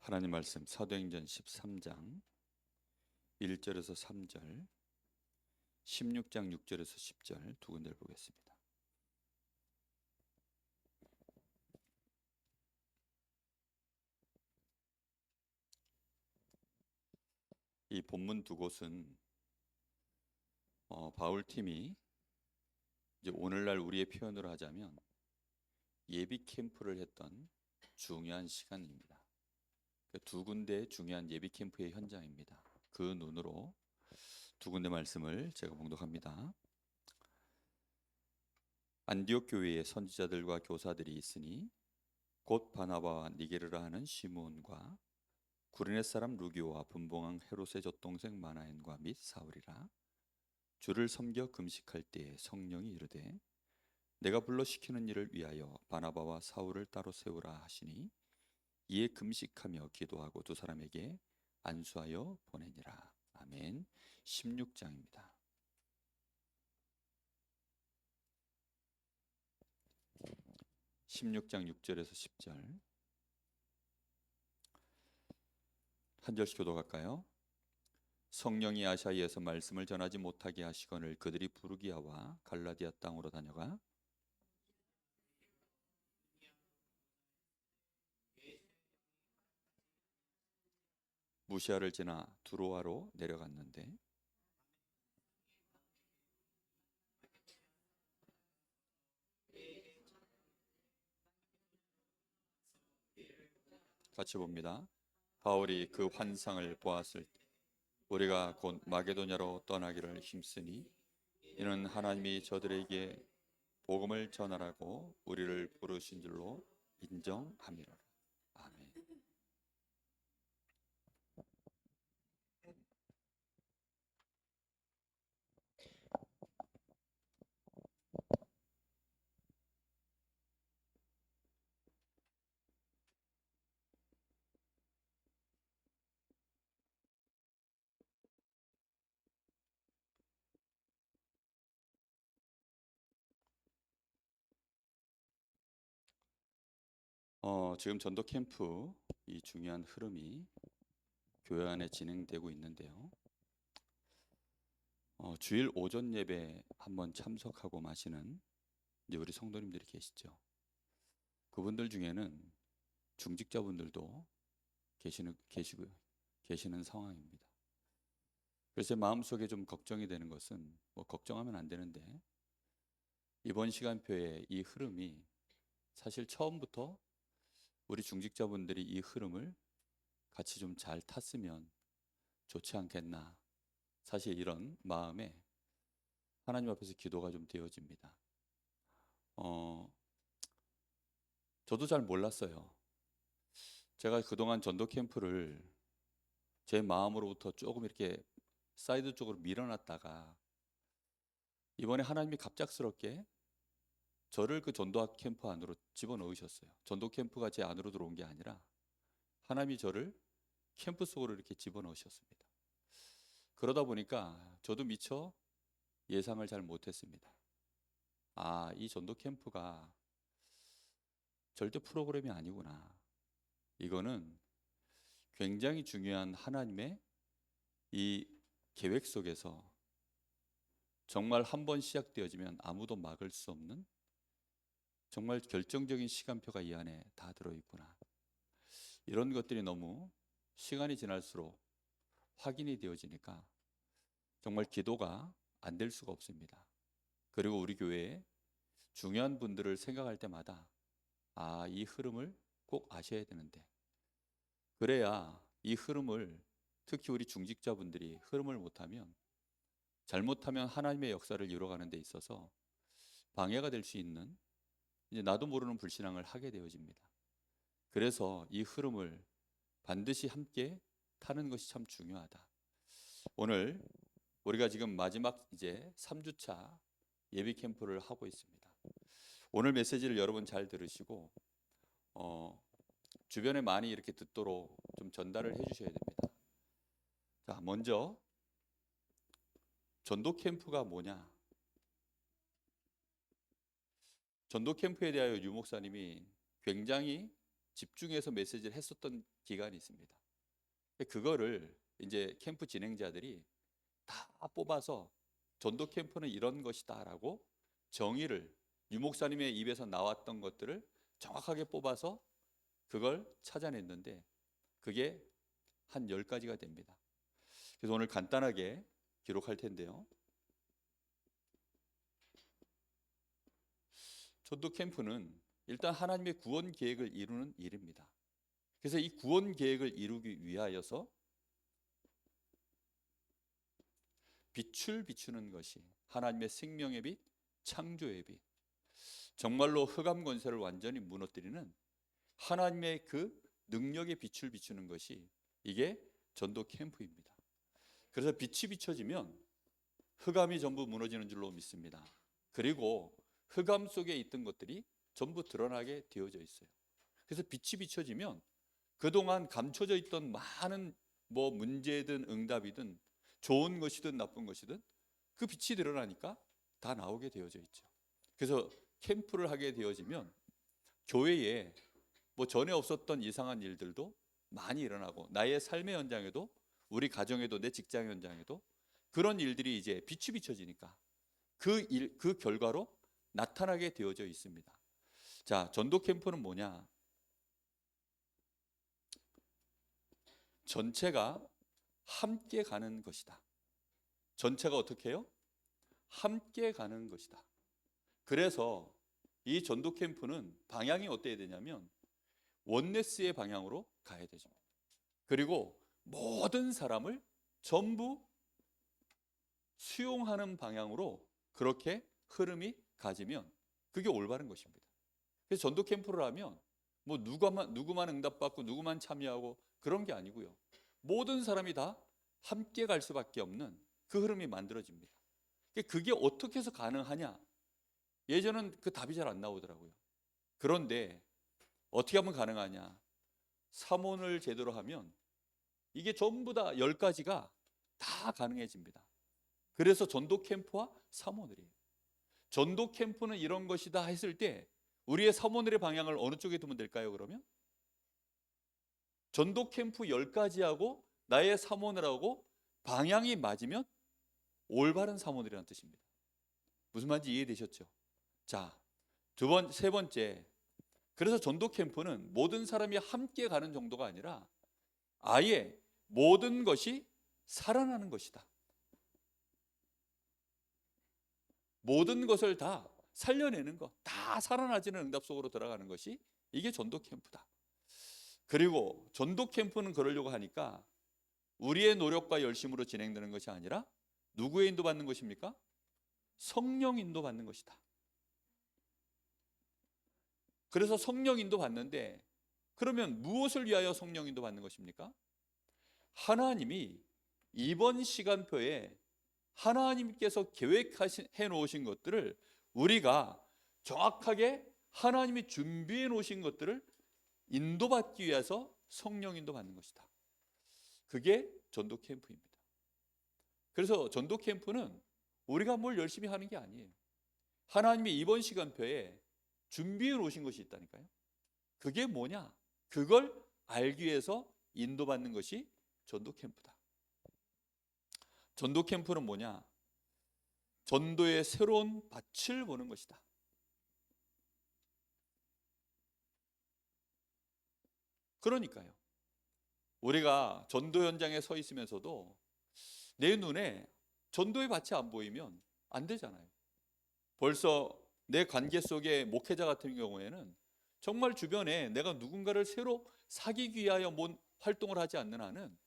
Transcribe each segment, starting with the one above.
하나님 말씀 사도행전 13장 1절에서 3절, 16장 6절에서 10절 두 군데를 보겠습니다. 이 본문 두 곳은 바울 팀이 이제 오늘날 우리의 표현으로 하자면 예비 캠프를 했던 중요한 시간입니다. 두 군데의 중요한 예비 캠프의 현장입니다. 그 눈으로 두 군데 말씀을 제가 봉독합니다. 안디옥 교회에 선지자들과 교사들이 있으니 곧 바나바와 니게르라 하는 시므온과 구레네 사람 루기오와 분봉왕 헤롯의 젖동생 마나엔과 및 사울이라. 주를 섬겨 금식할 때에 성령이 이르되 내가 불러 시키는 일을 위하여 바나바와 사울을 따로 세우라 하시니 이에 금식하며 기도하고 두 사람에게 안수하여 보내니라. 아멘. 16장입니다. 16장 6절에서 10절 한 절씩 교독할까요? 성령이 아시아에서 말씀을 전하지 못하게 하시거늘 그들이 부르기아와 갈라디아 땅으로 다녀가 무시아를 지나 두로아로 내려갔는데 같이 봅니다. 바울이 그 환상을 보았을 때 우리가 곧 마게도냐로 떠나기를 힘쓰니 이는 하나님이 저들에게 복음을 전하라고 우리를 부르신 줄로 인정함이라. 아멘. 지금 전도 캠프 이 중요한 흐름이 교회 안에 진행되고 있는데요. 주일 오전 예배 한번 참석하고 마시는 이제 우리 성도님들이 계시죠. 그분들 중에는 중직자분들도 계시는 상황입니다. 그래서 제 마음속에 좀 걱정이 되는 것은 걱정하면 안 되는데 이번 시간표의 이 흐름이 사실 처음부터 우리 중직자분들이 이 흐름을 같이 좀 잘 탔으면 좋지 않겠나. 사실 이런 마음에 하나님 앞에서 기도가 좀 되어집니다. 저도 잘 몰랐어요. 제가 그동안 전도 캠프를 제 마음으로부터 조금 이렇게 사이드 쪽으로 밀어놨다가 이번에 하나님이 갑작스럽게 저를 그 전도 캠프 안으로 집어넣으셨어요. 전도 캠프가 제 안으로 들어온 게 아니라 하나님이 저를 캠프 속으로 이렇게 집어넣으셨습니다. 그러다 보니까 저도 미처 예상을 잘 못했습니다. 이 전도 캠프가 절대 프로그램이 아니구나. 이거는 굉장히 중요한 하나님의 이 계획 속에서 정말 한번 시작되어지면 아무도 막을 수 없는 정말 결정적인 시간표가 이 안에 다 들어있구나. 이런 것들이 너무 시간이 지날수록 확인이 되어지니까 정말 기도가 안 될 수가 없습니다. 그리고 우리 교회에 중요한 분들을 생각할 때마다 이 흐름을 꼭 아셔야 되는데 그래야 이 흐름을 특히 우리 중직자분들이 흐름을 못하면 잘못하면 하나님의 역사를 이루어가는 데 있어서 방해가 될 수 있는 이제 나도 모르는 불신앙을 하게 되어집니다. 그래서 이 흐름을 반드시 함께 타는 것이 참 중요하다. 오늘 우리가 지금 마지막 이제 3주차 예비 캠프를 하고 있습니다. 오늘 메시지를 여러분 잘 들으시고 주변에 많이 이렇게 듣도록 좀 전달을 해주셔야 됩니다. 자, 먼저 전도 캠프가 뭐냐? 전도 캠프에 대하여 유 목사님이 굉장히 집중해서 메시지를 했었던 기간이 있습니다. 그거를 이제 캠프 진행자들이 다 뽑아서 전도 캠프는 이런 것이다라고 정의를, 유 목사님의 입에서 나왔던 것들을 정확하게 뽑아서 그걸 찾아냈는데 그게 한 10가지가 됩니다. 그래서 오늘 간단하게 기록할 텐데요. 전도 캠프는 일단 하나님의 구원 계획을 이루는 일입니다. 그래서 이 구원 계획을 이루기 위하여서 빛을 비추는 것이 하나님의 생명의 빛, 창조의 빛, 정말로 흑암 권세를 완전히 무너뜨리는 하나님의 그 능력의 빛을 비추는 것이 이게 전도 캠프입니다. 그래서 빛이 비춰지면 흑암이 전부 무너지는 줄로 믿습니다. 그리고 흑암 속에 있던 것들이 전부 드러나게 되어져 있어요. 그래서 빛이 비춰지면 그동안 감춰져 있던 많은 문제든 응답이든 좋은 것이든 나쁜 것이든 그 빛이 드러나니까 다 나오게 되어져 있죠. 그래서 캠프를 하게 되어지면 교회에 전에 없었던 이상한 일들도 많이 일어나고 나의 삶의 현장에도 우리 가정에도 내 직장 현장에도 그런 일들이 이제 빛이 비춰지니까 그 결과로 나타나게 되어져 있습니다. 자, 전도 캠프는 뭐냐? 전체가 함께 가는 것이다. 전체가 어떻게 해요? 함께 가는 것이다. 그래서 이 전도 캠프는 방향이 어때야 되냐면 원네스의 방향으로 가야 되죠. 그리고 모든 사람을 전부 수용하는 방향으로 그렇게 흐름이 가지면 그게 올바른 것입니다. 그래서 전도 캠프를 하면 누구만 응답받고 누구만 참여하고 그런 게 아니고요. 모든 사람이 다 함께 갈 수밖에 없는 그 흐름이 만들어집니다. 그게 어떻게 해서 가능하냐? 예전은 그 답이 잘 안 나오더라고요. 그런데 어떻게 하면 가능하냐? 사모를 제대로 하면 이게 전부 다 10가지가 다 가능해집니다. 그래서 전도 캠프와 사모늘이에요. 전도 캠프는 이런 것이다 했을 때 우리의 사모늘의 방향을 어느 쪽에 두면 될까요? 그러면 전도 캠프 10가지하고 나의 사모늘하고 방향이 맞으면 올바른 사모늘이라는 뜻입니다. 무슨 말인지 이해되셨죠? 자, 세 번째. 그래서 전도 캠프는 모든 사람이 함께 가는 정도가 아니라 아예 모든 것이 살아나는 것이다. 모든 것을 다 살려내는 것, 다 살아나지는 응답 속으로 들어가는 것이 이게 전도 캠프다. 그리고 전도 캠프는 그러려고 하니까 우리의 노력과 열심으로 진행되는 것이 아니라 누구의 인도받는 것입니까? 성령 인도받는 것이다. 그래서 성령 인도받는데 그러면 무엇을 위하여 성령 인도받는 것입니까? 하나님이 이번 시간표에 하나님께서 계획해 놓으신 것들을 우리가 정확하게 하나님이 준비해 놓으신 것들을 인도받기 위해서 성령 인도받는 것이다. 그게 전도 캠프입니다. 그래서 전도 캠프는 우리가 뭘 열심히 하는 게 아니에요. 하나님이 이번 시간표에 준비해 놓으신 것이 있다니까요. 그게 뭐냐? 그걸 알기 위해서 인도받는 것이 전도 캠프다. 전도 캠프는 뭐냐? 전도의 새로운 밭을 보는 것이다. 그러니까요. 우리가 전도 현장에 서 있으면서도 내 눈에 전도의 밭이 안 보이면 안 되잖아요. 벌써 내 관계 속에 목회자 같은 경우에는 정말 주변에 내가 누군가를 새로 사귀기 위하여 뭔 활동을 하지 않는 한은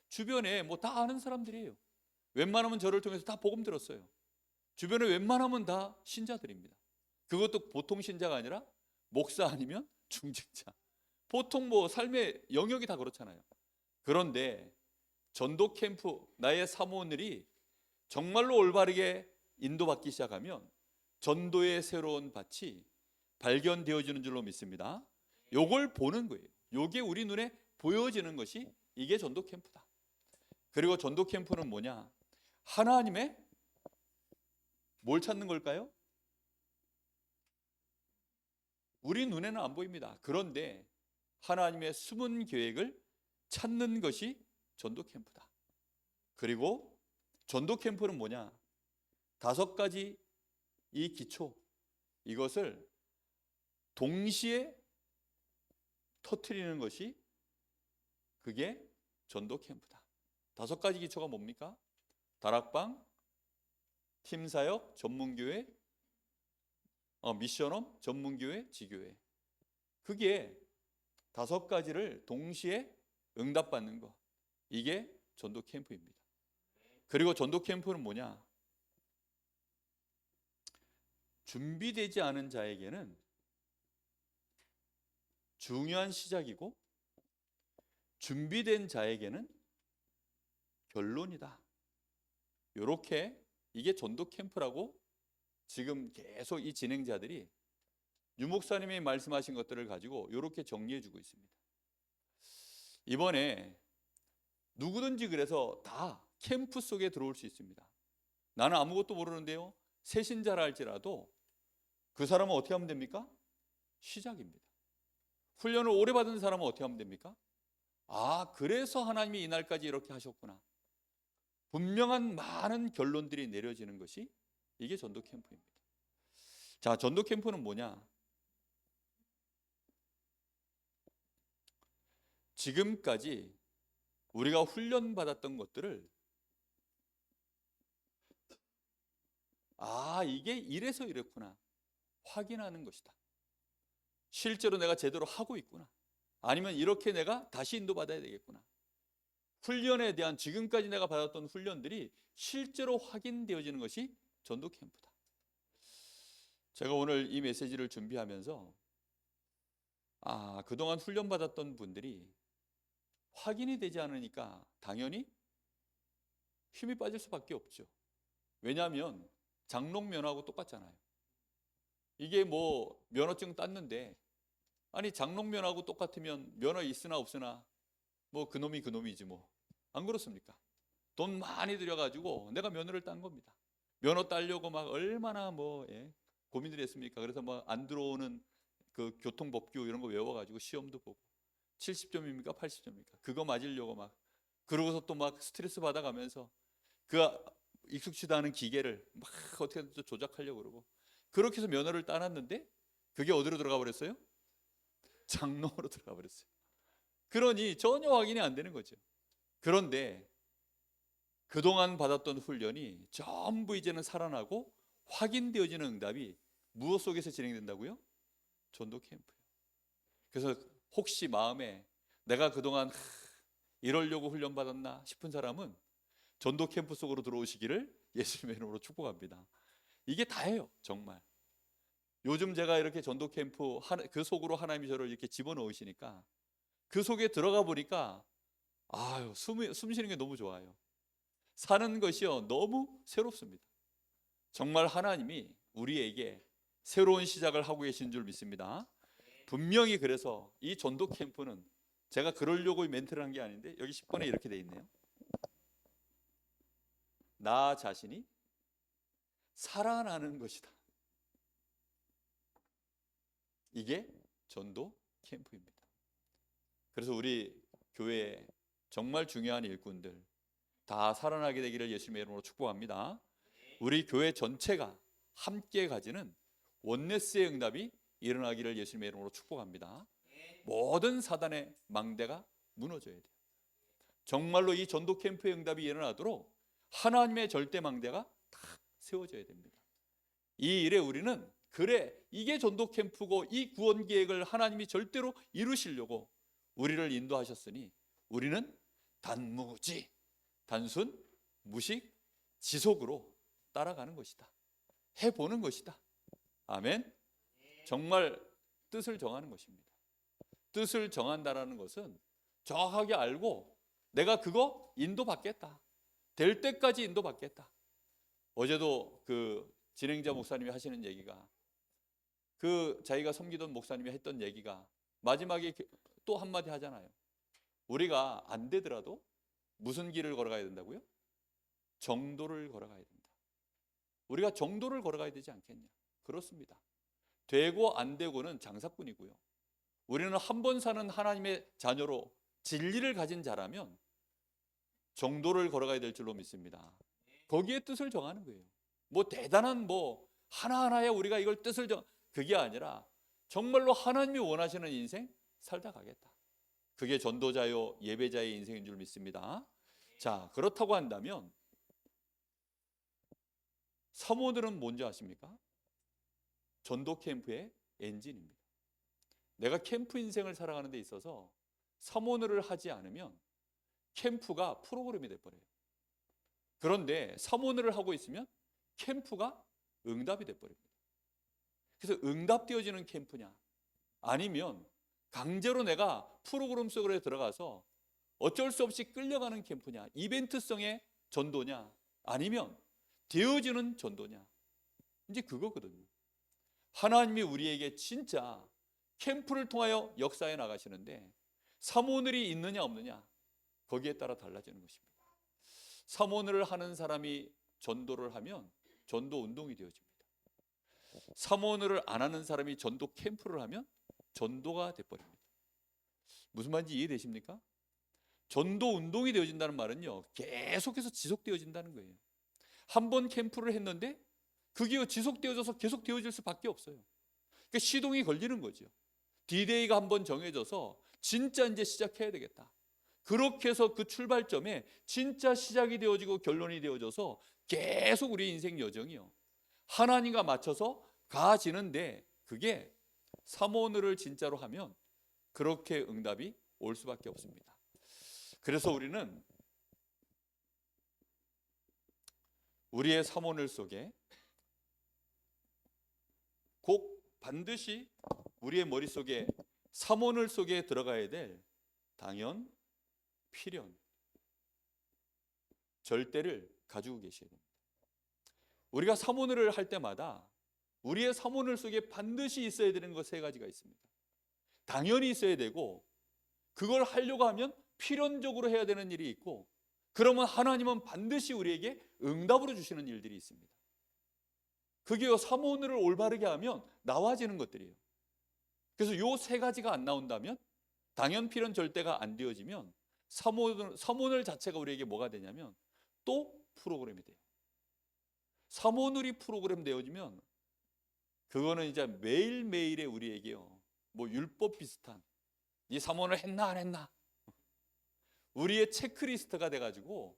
주변에 다 아는 사람들이에요. 웬만하면 저를 통해서 다 복음 들었어요. 주변에 웬만하면 다 신자들입니다. 그것도 보통 신자가 아니라 목사 아니면 중직자. 보통 삶의 영역이 다 그렇잖아요. 그런데 전도 캠프 나의 사모들이 정말로 올바르게 인도받기 시작하면 전도의 새로운 밭이 발견되어지는 줄로 믿습니다. 요걸 보는 거예요. 요게 우리 눈에 보여지는 것이 이게 전도 캠프다. 그리고 전도 캠프는 뭐냐? 하나님의 뭘 찾는 걸까요? 우리 눈에는 안 보입니다. 그런데 하나님의 숨은 계획을 찾는 것이 전도 캠프다. 그리고 전도 캠프는 뭐냐? 5가지 이 기초, 이것을 동시에 터뜨리는 것이 그게 전도 캠프다. 5가지 기초가 뭡니까? 다락방, 팀사역, 전문교회, 미션홈, 전문교회, 지교회. 그게 5가지를 동시에 응답받는 것. 이게 전도 캠프입니다. 그리고 전도 캠프는 뭐냐? 준비되지 않은 자에게는 중요한 시작이고 준비된 자에게는 결론이다. 이렇게 이게 전도 캠프라고 지금 계속 이 진행자들이 유 목사님이 말씀하신 것들을 가지고 이렇게 정리해 주고 있습니다. 이번에 누구든지 그래서 다 캠프 속에 들어올 수 있습니다. 나는 아무것도 모르는데요, 새신자라 할지라도 그 사람은 어떻게 하면 됩니까? 시작입니다. 훈련을 오래 받은 사람은 어떻게 하면 됩니까? 아, 그래서 하나님이 이날까지 이렇게 하셨구나. 분명한 많은 결론들이 내려지는 것이 이게 전도 캠프입니다. 자, 전도 캠프는 뭐냐? 지금까지 우리가 훈련받았던 것들을 이게 이래서 이랬구나 확인하는 것이다. 실제로 내가 제대로 하고 있구나. 아니면 이렇게 내가 다시 인도받아야 되겠구나. 훈련에 대한 지금까지 내가 받았던 훈련들이 실제로 확인되어지는 것이 전도 캠프다. 제가 오늘 이 메시지를 준비하면서 그동안 훈련받았던 분들이 확인이 되지 않으니까 당연히 힘이 빠질 수밖에 없죠. 왜냐하면 장롱면허하고 똑같잖아요. 이게 뭐 면허증 땄는데 아니 장롱면허하고 똑같으면 면허 있으나 없으나 뭐 그놈이 그놈이지 뭐. 안 그렇습니까? 돈 많이 들여가지고 내가 면허를 딴 겁니다. 면허 따려고 막 얼마나 고민을 했습니까? 그래서 뭐 안 들어오는 그 교통법규 이런 거 외워가지고 시험도 보고 70점입니까? 80점입니까? 그거 맞으려고 막 그러고서 또 막 스트레스 받아가면서 그 익숙치도 않은 기계를 막 어떻게든 또 조작하려고 그러고 그렇게 해서 면허를 따놨는데 그게 어디로 들어가 버렸어요? 장롱으로 들어가 버렸어요. 그러니 전혀 확인이 안 되는 거죠. 그런데 그동안 받았던 훈련이 전부 이제는 살아나고 확인되어지는 응답이 무엇 속에서 진행된다고요? 전도 캠프예요. 그래서 혹시 마음에 내가 그동안 이러려고 훈련받았나 싶은 사람은 전도 캠프 속으로 들어오시기를 예수님의 이름으로 축복합니다. 이게 다예요, 정말. 요즘 제가 이렇게 전도 캠프 그 속으로 하나님이 저를 이렇게 집어넣으시니까 그 속에 들어가 보니까 숨 쉬는 게 너무 좋아요. 사는 것이요 너무 새롭습니다. 정말 하나님이 우리에게 새로운 시작을 하고 계신 줄 믿습니다. 분명히 그래서 이 전도 캠프는 제가 그러려고 멘트를 한 게 아닌데 여기 10번에 이렇게 돼 있네요. 나 자신이 살아나는 것이다. 이게 전도 캠프입니다. 그래서 우리 교회에 정말 중요한 일꾼들 다 살아나게 되기를 예수님의 이름으로 축복합니다. 우리 교회 전체가 함께 가지는 원네스의 응답이 일어나기를 예수님의 이름으로 축복합니다. 모든 사단의 망대가 무너져야 돼요. 정말로 이 전도 캠프의 응답이 일어나도록 하나님의 절대 망대가 딱 세워져야 됩니다. 이 일에 우리는 이게 전도 캠프고 이 구원 계획을 하나님이 절대로 이루시려고 우리를 인도하셨으니 우리는 단무지, 단순, 무식, 지속으로 따라가는 것이다. 해보는 것이다. 아멘. 정말 뜻을 정하는 것입니다. 뜻을 정한다라는 것은 정확하게 알고 내가 그거 인도받겠다. 될 때까지 인도받겠다. 어제도 그 진행자 목사님이 하시는 얘기가 자기가 섬기던 목사님이 했던 얘기가 마지막에 또 한마디 하잖아요. 우리가 안 되더라도 무슨 길을 걸어가야 된다고요? 정도를 걸어가야 된다. 우리가 정도를 걸어가야 되지 않겠냐? 그렇습니다. 되고 안 되고는 장사꾼이고요. 우리는 한 번 사는 하나님의 자녀로 진리를 가진 자라면 정도를 걸어가야 될 줄로 믿습니다. 거기에 뜻을 정하는 거예요. 뭐 대단한 뭐 하나하나에 우리가 이걸 뜻을 그게 아니라 정말로 하나님이 원하시는 인생 살다 가겠다. 그게 전도자요 예배자의 인생인 줄 믿습니다. 자, 그렇다고 한다면 사모들은 뭔지 아십니까? 전도 캠프의 엔진입니다. 내가 캠프 인생을 살아가는 데 있어서 사모를 하지 않으면 캠프가 프로그램이 돼버려요. 그런데 사모를 하고 있으면 캠프가 응답이 돼버립니다. 그래서 응답되어지는 캠프냐, 아니면 강제로 내가 프로그램 속으로 들어가서 어쩔 수 없이 끌려가는 캠프냐, 이벤트성의 전도냐, 아니면 되어지는 전도냐, 이제 그거거든요. 하나님이 우리에게 진짜 캠프를 통하여 역사해 나가시는데 사모늘이 있느냐 없느냐, 거기에 따라 달라지는 것입니다. 사모늘을 하는 사람이 전도를 하면 전도 운동이 되어집니다. 사모늘을 안 하는 사람이 전도 캠프를 하면 전도가 돼버립니다. 무슨 말인지 이해되십니까? 전도 운동이 되어진다는 말은요, 계속해서 지속되어진다는 거예요. 한 번 캠프를 했는데 그게 지속되어져서 계속 되어질 수밖에 없어요. 그러니까 시동이 걸리는 거죠. D-Day가 한번 정해져서 진짜 이제 시작해야 되겠다. 그렇게 해서 그 출발점에 진짜 시작이 되어지고 결론이 되어져서 계속 우리 인생 여정이요, 하나님과 맞춰서 가지는데, 그게 사모늘을 진짜로 하면 그렇게 응답이 올 수밖에 없습니다. 그래서 우리는 우리의 사모늘 속에 꼭 반드시 우리의 머릿속에 사모늘 속에 들어가야 될 당연, 필연, 절대를 가지고 계셔야 됩니다. 우리가 사모늘을 할 때마다 우리의 사모늘 속에 반드시 있어야 되는 것 세 가지가 있습니다. 당연히 있어야 되고, 그걸 하려고 하면 필연적으로 해야 되는 일이 있고, 그러면 하나님은 반드시 우리에게 응답으로 주시는 일들이 있습니다. 그게요, 사모늘을 올바르게 하면 나와지는 것들이에요. 그래서 요 세 가지가 안 나온다면, 당연, 필연, 절대가 안 되어지면 사모늘 자체가 우리에게 뭐가 되냐면 또 프로그램이 돼요. 사모늘이 프로그램 되어지면 그거는 이제 매일매일의 우리에게요, 뭐 율법 비슷한, 이 사모늘 했나 안 했나, 우리의 체크리스트가 돼가지고,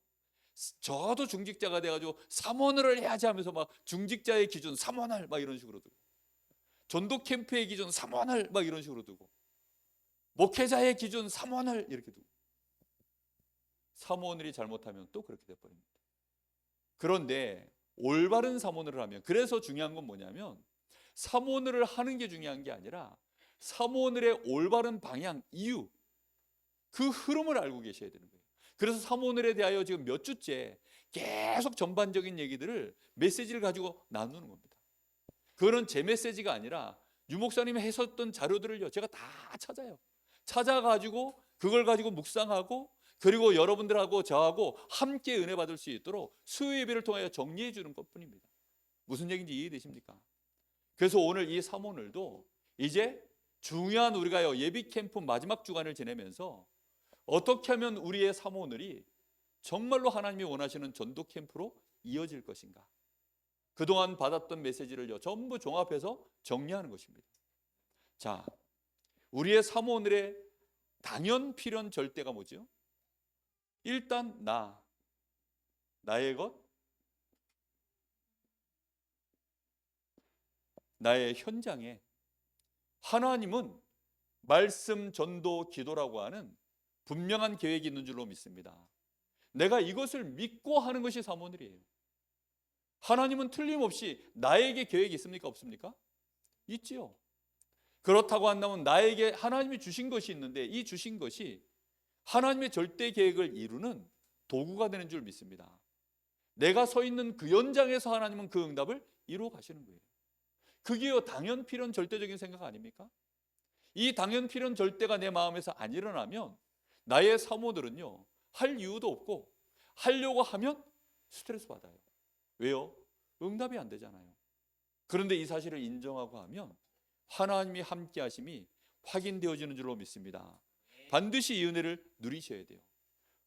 저도 중직자가 돼가지고 사모늘을 해야지 하면서 막 중직자의 기준 사모늘 막 이런 식으로 두고, 전도 캠프의 기준 사모늘 막 이런 식으로 두고, 목회자의 기준 사모늘 이렇게 두고, 사모늘이 잘못하면 또 그렇게 돼버립니다. 그런데 올바른 사모늘을 하면, 그래서 중요한 건 뭐냐면 사모늘을 하는 게 중요한 게 아니라 사모늘의 올바른 방향, 이유, 그 흐름을 알고 계셔야 되는 거예요. 그래서 사모늘에 대하여 지금 몇 주째 계속 전반적인 얘기들을, 메시지를 가지고 나누는 겁니다. 그거는 제 메시지가 아니라 유 목사님이 했었던 자료들을요, 제가 다 찾아요. 찾아가지고 그걸 가지고 묵상하고, 그리고 여러분들하고 저하고 함께 은혜 받을 수 있도록 수요 예배를 통하여 정리해 주는 것뿐입니다. 무슨 얘기인지 이해되십니까? 그래서 오늘 이 사모늘도 이제 중요한, 우리가요 예비 캠프 마지막 주간을 지내면서 어떻게 하면 우리의 사모늘이 정말로 하나님이 원하시는 전도 캠프로 이어질 것인가, 그동안 받았던 메시지를요 전부 종합해서 정리하는 것입니다. 자, 우리의 사모늘의 당연, 필연, 절대가 뭐죠? 일단 나의 것, 나의 현장에 하나님은 말씀, 전도, 기도라고 하는 분명한 계획이 있는 줄로 믿습니다. 내가 이것을 믿고 하는 것이 사모늘이에요. 하나님은 틀림없이 나에게 계획이 있습니까? 없습니까? 있지요. 그렇다고 한다면 나에게 하나님이 주신 것이 있는데, 이 주신 것이 하나님의 절대 계획을 이루는 도구가 되는 줄 믿습니다. 내가 서 있는 그 현장에서 하나님은 그 응답을 이루어 가시는 거예요. 그게요 당연, 필연, 절대적인 생각 아닙니까? 이 당연, 필연, 절대가 내 마음에서 안 일어나면 나의 사모들은요 할 이유도 없고, 하려고 하면 스트레스 받아요. 왜요? 응답이 안 되잖아요. 그런데 이 사실을 인정하고 하면 하나님이 함께 하심이 확인되어지는 줄로 믿습니다. 반드시 이 은혜를 누리셔야 돼요.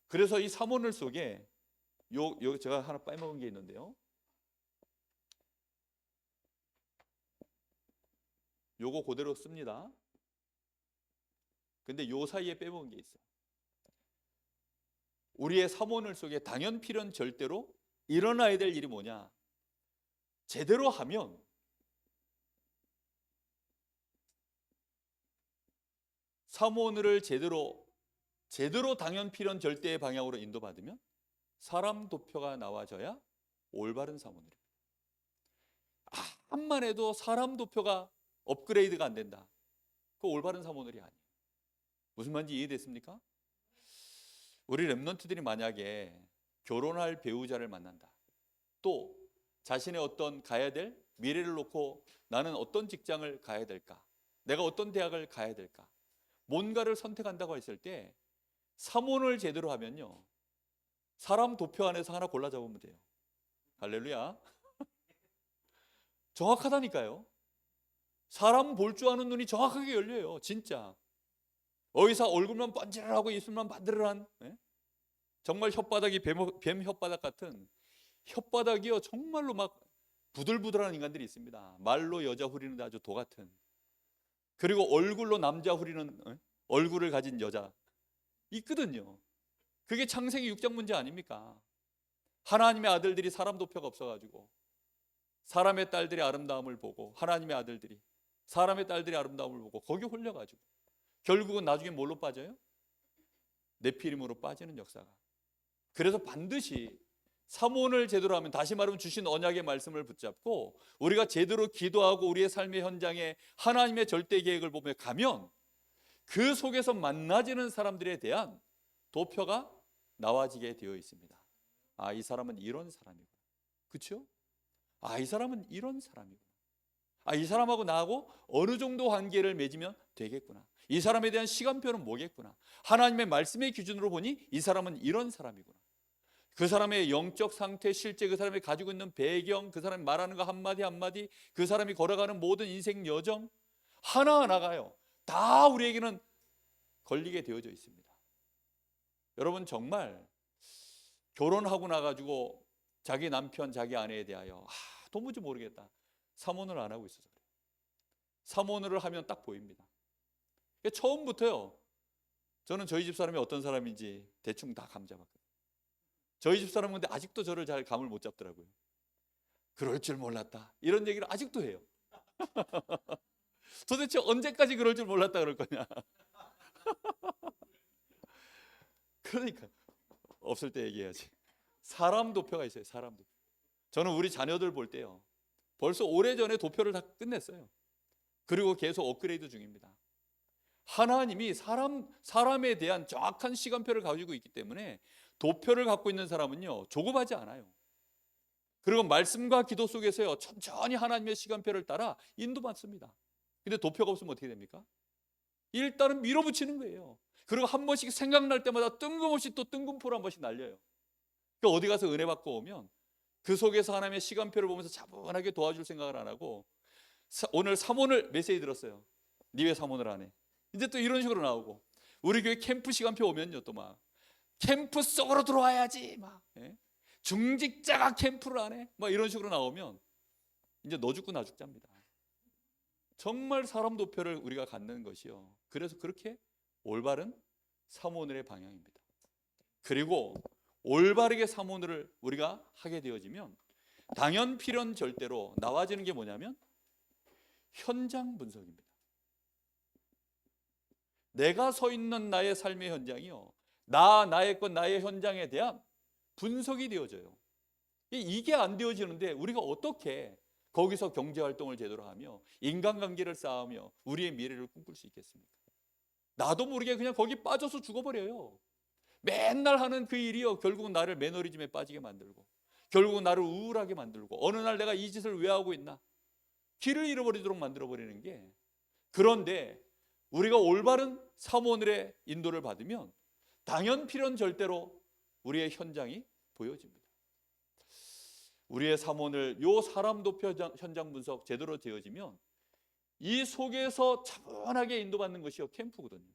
그래서 이 삼오늘 속에 제가 하나 빼먹은 게 있는데요. 요거 그대로 씁니다. 근데 요 사이에 빼먹은 게 있어요. 우리의 삼오늘 속에 당연 필연 절대로 일어나야 될 일이 뭐냐? 제대로 하면 삼오늘을 제대로 당연 필연 절대의 방향으로 인도받으면 사람 도표가 나와져야 올바른 삼오늘입니다. 암만 해도 사람 도표가 업그레이드가 안 된다. 그 올바른 삼오늘이 아니에요. 무슨 말인지 이해됐습니까? 우리 렘넌트들이 만약에 결혼할 배우자를 만난다. 또 자신의 어떤 가야 될 미래를 놓고 나는 어떤 직장을 가야 될까? 내가 어떤 대학을 가야 될까? 뭔가를 선택한다고 했을 때 삼오늘 제대로 하면요. 사람 도표 안에서 하나 골라 잡으면 돼요. 할렐루야. 정확하다니까요. 사람 볼 줄 아는 눈이 정확하게 열려요. 진짜. 어디서 얼굴만 번지르하고 입술만 바드르한 정말 혓바닥이 뱀 혓바닥 같은 혓바닥이요. 정말로 막 부들부들한 인간들이 있습니다. 말로 여자 후리는데 아주 도 같은. 그리고 얼굴로 남자 후리는 얼굴을 가진 여자 있거든요. 그게 창세기 6장 문제 아닙니까? 하나님의 아들들이 사람 도표가 없어가지고 사람의 딸들의 아름다움을 보고 하나님의 아들들이 사람의 딸들의 아름다움을 보고 거기 홀려가지고 결국은 나중에 뭘로 빠져요? 네피림으로 빠지는 역사가. 그래서 반드시 삼오늘 제대로 하면, 다시 말하면 주신 언약의 말씀을 붙잡고 우리가 제대로 기도하고 우리의 삶의 현장에 하나님의 절대 계획을 보며 가면 그 속에서 만나지는 사람들에 대한 도표가 나와지게 되어 있습니다. 아, 이 사람은 이런 사람이구나. 그렇죠? 아, 이 사람은 이런 사람이구나. 아, 이 사람하고 나하고 어느 정도 관계를 맺으면 되겠구나. 이 사람에 대한 시간표는 뭐겠구나. 하나님의 말씀의 기준으로 보니 이 사람은 이런 사람이구나. 그 사람의 영적 상태, 실제 그 사람이 가지고 있는 배경, 그 사람이 말하는 거 한마디 한마디, 그 사람이 걸어가는 모든 인생 여정 하나하나가요. 다 우리에게는 걸리게 되어져 있습니다. 여러분, 정말 결혼하고 나가지고 자기 남편, 자기 아내에 대하여 도무지 모르겠다. 삼오늘 안 하고 있어서 그래요. 삼오늘을 하면 딱 보입니다. 처음부터요. 저는 저희 집 사람이 어떤 사람인지 대충 다 감 잡았거든요. 저희 집 사람은 근데 아직도 저를 잘 감을 못 잡더라고요. 그럴 줄 몰랐다. 이런 얘기를 아직도 해요. 도대체 언제까지 그럴 줄 몰랐다 그럴 거냐. 그러니까 없을 때 얘기해야지. 사람 도표가 있어요. 사람 도표. 저는 우리 자녀들 볼 때요. 벌써 오래전에 도표를 다 끝냈어요. 그리고 계속 업그레이드 중입니다. 하나님이 사람에 대한 정확한 시간표를 가지고 있기 때문에 도표를 갖고 있는 사람은요, 조급하지 않아요. 그리고 말씀과 기도 속에서요, 천천히 하나님의 시간표를 따라 인도받습니다. 근데 도표가 없으면 어떻게 됩니까? 일단은 밀어붙이는 거예요. 그리고 한 번씩 생각날 때마다 뜬금없이 또 뜬금포를 한 번씩 날려요. 그러니까 어디 가서 은혜 받고 오면 그 속에서 하나님의 시간표를 보면서 차분하게 도와줄 생각을 안 하고, 오늘 삼오늘 메시지 들었어요. 니 왜 삼오늘 안 해? 이제 또 이런 식으로 나오고, 우리 교회 캠프 시간표 오면요, 또 막 캠프 속으로 들어와야지, 막 중직자가 캠프를 안 해, 막 이런 식으로 나오면 이제 너 죽고 나 죽자입니다. 정말 사람 도표를 우리가 갖는 것이요. 그래서 그렇게 올바른 삼오늘의 방향입니다. 그리고 올바르게 삼오늘을 우리가 하게 되어지면 당연 필연 절대로 나와지는 게 뭐냐면 현장 분석입니다. 내가 서 있는 나의 삶의 현장이요, 나의 것, 나의 현장에 대한 분석이 되어져요. 이게 안 되어지는데 우리가 어떻게 거기서 경제활동을 제대로 하며 인간관계를 쌓으며 우리의 미래를 꿈꿀 수 있겠습니까? 나도 모르게 그냥 거기 빠져서 죽어버려요. 맨날 하는 그 일이요, 결국은 나를 매너리즘에 빠지게 만들고, 결국은 나를 우울하게 만들고, 어느 날 내가 이 짓을 왜 하고 있나, 길을 잃어버리도록 만들어버리는 게. 그런데 우리가 올바른 삼오늘의 인도를 받으면 당연 필연 절대로 우리의 현장이 보여집니다. 우리의 삼오늘 요 사람 도표 현장 분석 제대로 되어지면 이 속에서 차분하게 인도받는 것이 캠프거든요.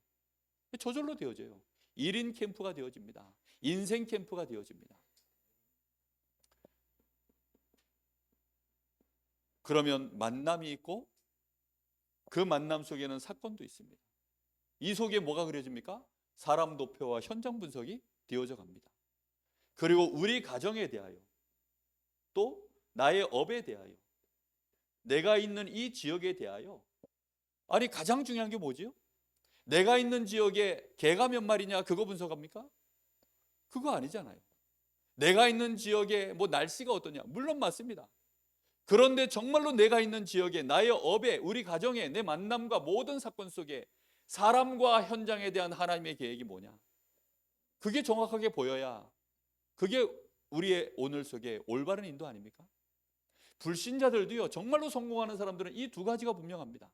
저절로 되어져요. 1인 캠프가 되어집니다. 인생 캠프가 되어집니다. 그러면 만남이 있고 그 만남 속에는 사건도 있습니다. 이 속에 뭐가 그려집니까? 사람 도표와 현장 분석이 되어져 갑니다. 그리고 우리 가정에 대하여, 또 나의 업에 대하여, 내가 있는 이 지역에 대하여, 아니 가장 중요한 게 뭐지요? 내가 있는 지역에 개가 몇 마리냐 그거 분석합니까? 그거 아니잖아요. 내가 있는 지역에 뭐 날씨가 어떠냐, 물론 맞습니다. 그런데 정말로 내가 있는 지역에, 나의 업에, 우리 가정에, 내 만남과 모든 사건 속에 사람과 현장에 대한 하나님의 계획이 뭐냐, 그게 정확하게 보여야 그게 우리의 오늘 속에 올바른 인도 아닙니까? 불신자들도요, 정말로 성공하는 사람들은 이 두 가지가 분명합니다.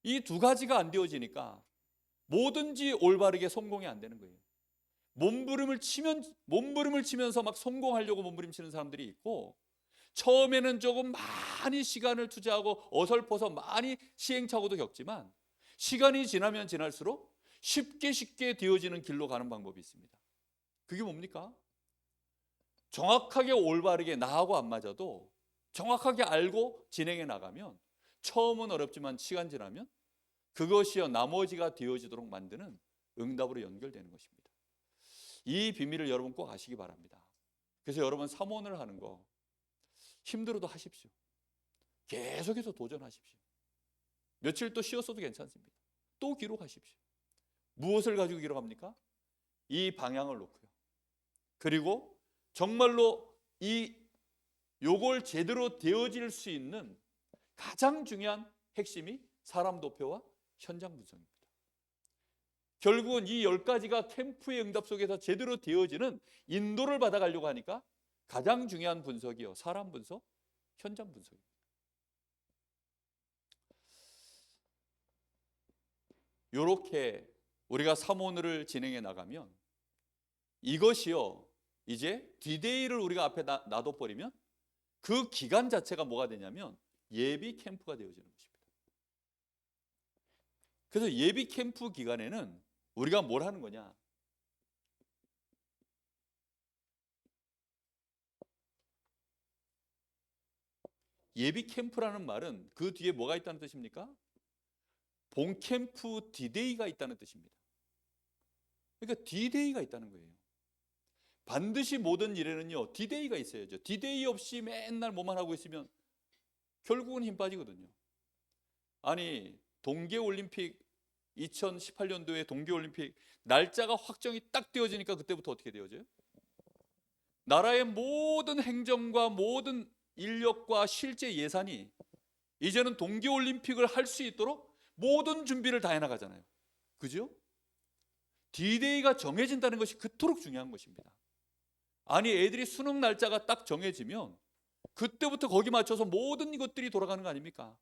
이 두 가지가 안 되어지니까 뭐든지 올바르게 성공이 안 되는 거예요. 몸부림을 치면서 막 성공하려고 몸부림치는 사람들이 있고, 처음에는 조금 많이 시간을 투자하고 어설퍼서 많이 시행착오도 겪지만 시간이 지나면 지날수록 쉽게 되어지는 길로 가는 방법이 있습니다. 그게 뭡니까? 정확하게 올바르게 나하고 안 맞아도 정확하게 알고 진행해 나가면 처음은 어렵지만 시간 지나면 그것이요 나머지가 되어지도록 만드는 응답으로 연결되는 것입니다. 이 비밀을 여러분 꼭 아시기 바랍니다. 그래서 여러분 사모를 하는 거 힘들어도 하십시오. 계속해서 도전하십시오. 며칠 또 쉬었어도 괜찮습니다. 또 기록하십시오. 무엇을 가지고 기록합니까? 이 방향을 놓고요. 그리고 정말로 요걸 제대로 되어질 수 있는 가장 중요한 핵심이 사람 도표와 현장 분석입니다. 결국은 이 10가지가 캠프의 응답 속에서 제대로 되어지는 인도를 받아가려고 하니까 가장 중요한 분석이요, 사람 분석, 현장 분석입니다. 이렇게 우리가 사모를 진행해 나가면 이것이요, 이제 디데이를 우리가 앞에 놔둬버리면 그 기간 자체가 뭐가 되냐면 예비 캠프가 되어지는 것입니다. 그래서 예비 캠프 기간에는 우리가 뭘 하는 거냐? 예비 캠프라는 말은 그 뒤에 뭐가 있다는 뜻입니까? 본 캠프 디데이가 있다는 뜻입니다. 그러니까 디데이가 있다는 거예요. 반드시 모든 일에는요 디데이가 있어야죠. 디데이 없이 맨날 뭐만 하고 있으면 결국은 힘 빠지거든요. 아니 동계올림픽 2018년도에 동계올림픽 날짜가 확정이 딱 되어지니까 그때부터 어떻게 되어져요? 나라의 모든 행정과 모든 인력과 실제 예산이 이제는 동계올림픽을 할 수 있도록 모든 준비를 다 해나가잖아요. 그죠? D-Day가 정해진다는 것이 그토록 중요한 것입니다. 아니 애들이 수능 날짜가 딱 정해지면 그때부터 거기 맞춰서 모든 것들이 돌아가는 거 아닙니까?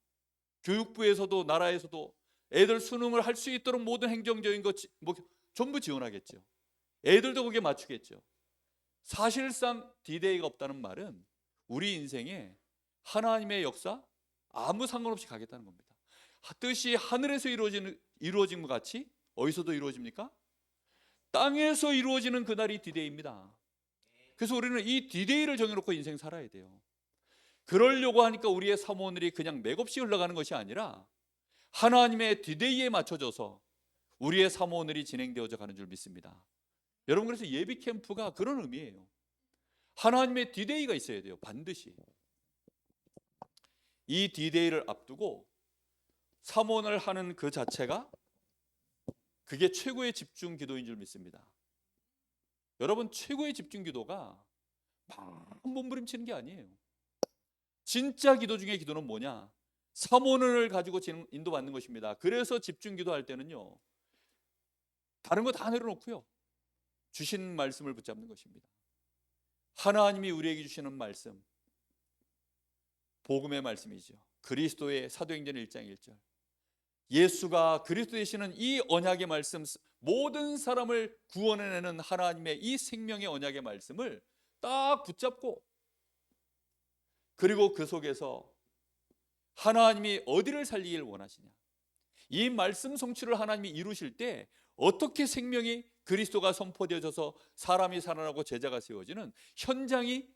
교육부에서도 나라에서도 애들 수능을 할 수 있도록 모든 행정적인 것 뭐 전부 지원하겠죠. 애들도 거기에 맞추겠죠. 사실상 D-Day가 없다는 말은 우리 인생에 하나님의 역사 아무 상관없이 가겠다는 겁니다. 뜻이 하늘에서 이루어진 것 같이 어디서도 이루어집니까? 땅에서 이루어지는 그날이 D-Day입니다. 그래서 우리는 이 D-Day를 정해놓고 인생 살아야 돼요. 그러려고 하니까 우리의 사모들이 그냥 맥없이 흘러가는 것이 아니라 하나님의 D-Day에 맞춰져서 우리의 사모들이 진행되어져 가는 줄 믿습니다. 여러분, 그래서 예비 캠프가 그런 의미예요. 하나님의 D-Day가 있어야 돼요. 반드시. 이 D-Day를 앞두고 사모를 하는 그 자체가 그게 최고의 집중 기도인 줄 믿습니다. 여러분, 최고의 집중 기도가 막 몸부림치는 게 아니에요. 진짜 기도 중에 기도는 뭐냐? 사모를 가지고 인도받는 것입니다. 그래서 집중 기도할 때는요, 다른 거 다 내려놓고요, 주신 말씀을 붙잡는 것입니다. 하나님이 우리에게 주시는 말씀, 복음의 말씀이죠. 그리스도의 사도행전 1장 1절, 예수가 그리스도 되시는 이 언약의 말씀, 모든 사람을 구원해내는 하나님의 이 생명의 언약의 말씀을 딱 붙잡고, 그리고 그 속에서 하나님이 어디를 살리길 원하시냐? 이 말씀 성취를 하나님이 이루실 때 어떻게 생명이 그리스도가 선포되어져서 사람이 살아나고 제자가 세워지는 현장이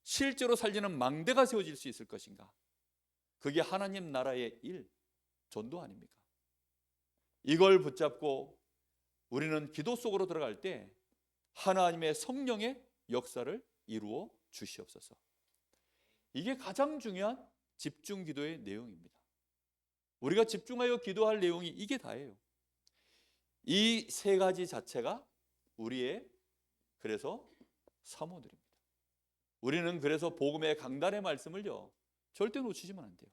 실제로 살리는 망대가 세워질 수 있을 것인가? 그게 하나님 나라의 일, 전도 아닙니까? 이걸 붙잡고 우리는 기도 속으로 들어갈 때 하나님의 성령의 역사를 이루어 주시옵소서. 이게 가장 중요한 집중 기도의 내용입니다. 우리가 집중하여 기도할 내용이 이게 다예요. 이 세 가지 자체가 우리의 그래서 사모들입니다. 우리는 그래서 복음의 강단의 말씀을요 절대 놓치시면 안 돼요.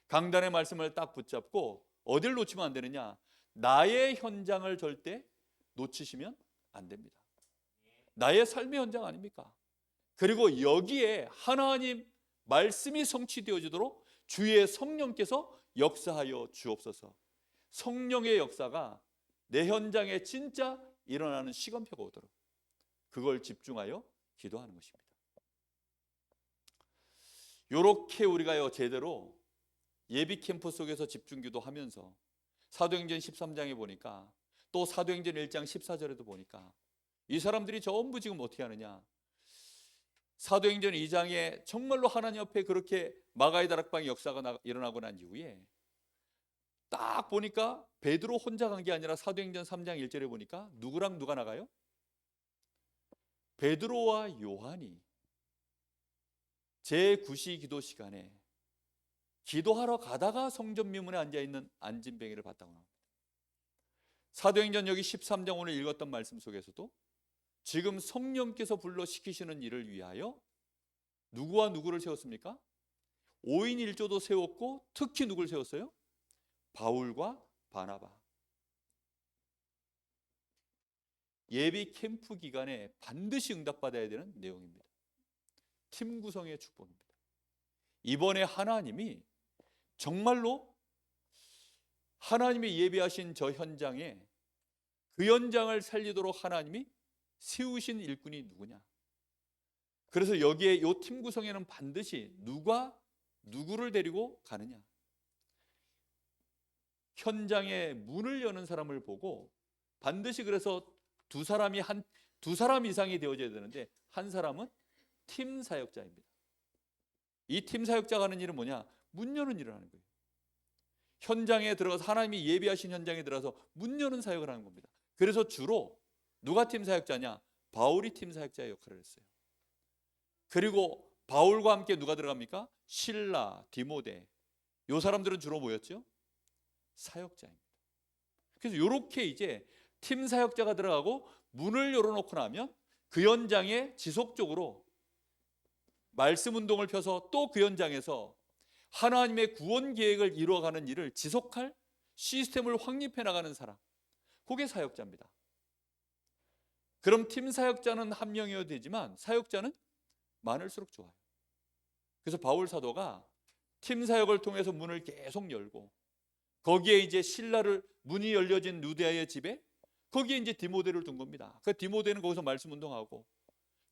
강단의 말씀을 딱 붙잡고 어디를 놓치면 안 되느냐? 나의 현장을 절대 놓치시면 안 됩니다. 나의 삶의 현장 아닙니까? 그리고 여기에 하나님 말씀이 성취되어지도록 주의 성령께서 역사하여 주옵소서. 성령의 역사가 내 현장에 진짜 일어나는 시간표가 오도록 그걸 집중하여 기도하는 것입니다. 이렇게 우리가요 제대로 예비 캠프 속에서 집중 기도하면서 사도행전 13장에 보니까 또 사도행전 1장 14절에도 보니까 이 사람들이 전부 지금 어떻게 하느냐? 사도행전 2장에 정말로 하나님 앞에 그렇게 마가의 다락방의 역사가 일어나고 난 이후에 딱 보니까 베드로 혼자 간 게 아니라 사도행전 3장 1절에 보니까 누구랑 누가 나가요? 베드로와 요한이 제9시 기도 시간에 기도하러 가다가 성전 미문에 앉아있는 안진뱅이를 봤다고 나옵니다. 사도행전 여기 13장 오늘 읽었던 말씀 속에서도 지금 성령께서 불러 시키시는 일을 위하여 누구와 누구를 세웠습니까? 5인 1조도 세웠고 특히 누구를 세웠어요? 바울과 바나바. 예비 캠프 기간에 반드시 응답받아야 되는 내용입니다. 팀 구성의 축복입니다. 이번에 하나님이 정말로 하나님이 예비하신 저 현장에 그 현장을 살리도록 하나님이 세우신 일꾼이 누구냐? 그래서 여기에 이 팀 구성에는 반드시 누가 누구를 데리고 가느냐? 현장에 문을 여는 사람을 보고 반드시 그래서 두 사람 이상이 되어져야 되는데 한 사람은 팀 사역자입니다. 이 팀 사역자가 하는 일은 뭐냐? 문 여는 일을 하는 거예요. 현장에 들어가서 하나님이 예비하신 현장에 들어가서 문 여는 사역을 하는 겁니다. 그래서 주로 누가 팀 사역자냐? 바울이 팀 사역자의 역할을 했어요. 그리고 바울과 함께 누가 들어갑니까? 실라, 디모데. 이 사람들은 주로 뭐였죠? 사역자입니다. 그래서 이렇게 이제 팀 사역자가 들어가고 문을 열어놓고 나면 그 현장에 지속적으로 말씀 운동을 펴서 또 그 현장에서 하나님의 구원 계획을 이루어가는 일을 지속할 시스템을 확립해 나가는 사람, 그게 사역자입니다. 그럼 팀 사역자는 한 명이어도 되지만 사역자는 많을수록 좋아요. 그래서 바울 사도가 팀 사역을 통해서 문을 계속 열고 거기에 이제 신라를 문이 열려진 루데아의 집에 거기에 이제 디모데를 둔 겁니다. 그 디모데는 거기서 말씀 운동하고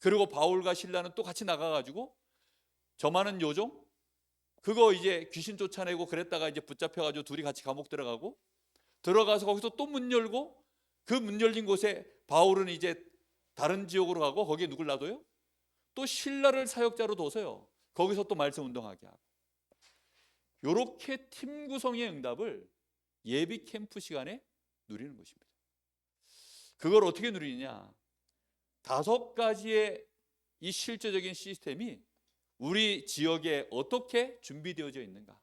그리고 바울과 신라는 또 같이 나가가지고 저 많은 요종 그거 이제 귀신 쫓아내고 그랬다가 이제 붙잡혀가지고 둘이 같이 감옥 들어가서 거기서 또 문 열고 그 문 열린 곳에 바울은 이제 다른 지역으로 가고 거기에 누굴 놔둬요? 또 신라를 사역자로 둬서요. 거기서 또 말씀 운동하게 하고 이렇게 팀 구성의 응답을 예비 캠프 시간에 누리는 것입니다. 그걸 어떻게 누리느냐? 5가지의 이 실제적인 시스템이 우리 지역에 어떻게 준비되어져 있는가?